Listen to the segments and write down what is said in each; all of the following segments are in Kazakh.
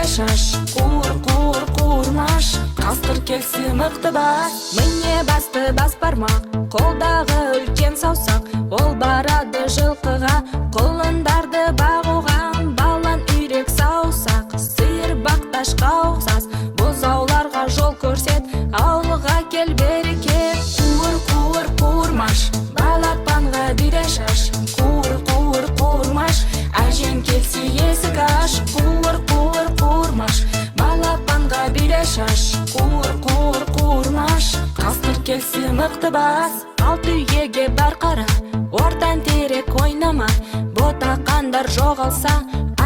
шаш, қуыр-қуыр-қуырмаш, қасқыр келсе мықты бас. Міне басты бас бармақ, қолдағы үлкен саусақ, ол барады жылқыға, құлындарды бағуға. Балан үйрек саусақ, сиыр бақташқа ұқсас, бұзауларға жол көрсет, ауылға кел берекет. Қуыр-қуыр-қуырмаш, балапанға бире шаш, қуыр-қуыр-қуырмаш, әжең келсе есік аш. Қуыр-қуыр-қуырмаш, балапанға бире шаш, қуыр-қуыр-қуырмаш, қасқыр келсе мықты бас. Ал түйеге бар қара, ортан терек ойнама, ботақандар жоғалса,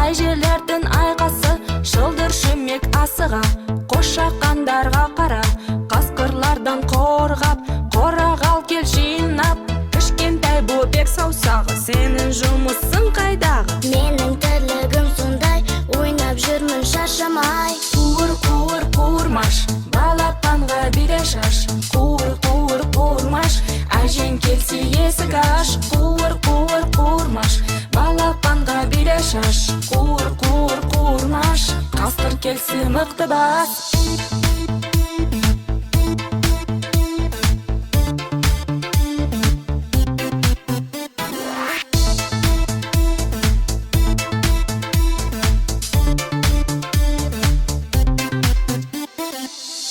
әжелердің айқасы, шылдыр шүмек асыға. Қошақандарға қара, қасқырлардан қорғап, қорағал кел жинап. Кішкентай бөбек саусағы, сенің жұмысың қайдағы? Менің тірлігім сондай, ойнап жүрмін шаршамай. Қуыр-қуыр-қуырмаш, балапанға бире шаш, қуыр-қуыр-қуырмаш, әжең келсе есік аш. Қуыр-қуыр-қуырмаш, балапанға бире шаш, қуыр-қуыр-қуырмаш, қасқыр келсе мықты бас.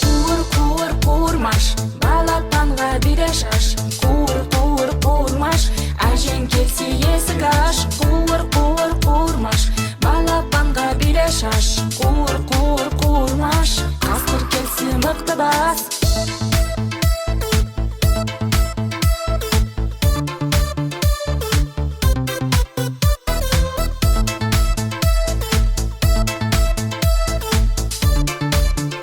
Қуыр-қуыр-қуырмаш, балапанға бире шаш, қуыр-қуыр-қуырмаш, әжең келсе есік аш. Қуыр-қуыр-қуырмаш, балапанға бире шаш, қуыр-қуыр-қуырмаш, қасқыр келсе мықты бас.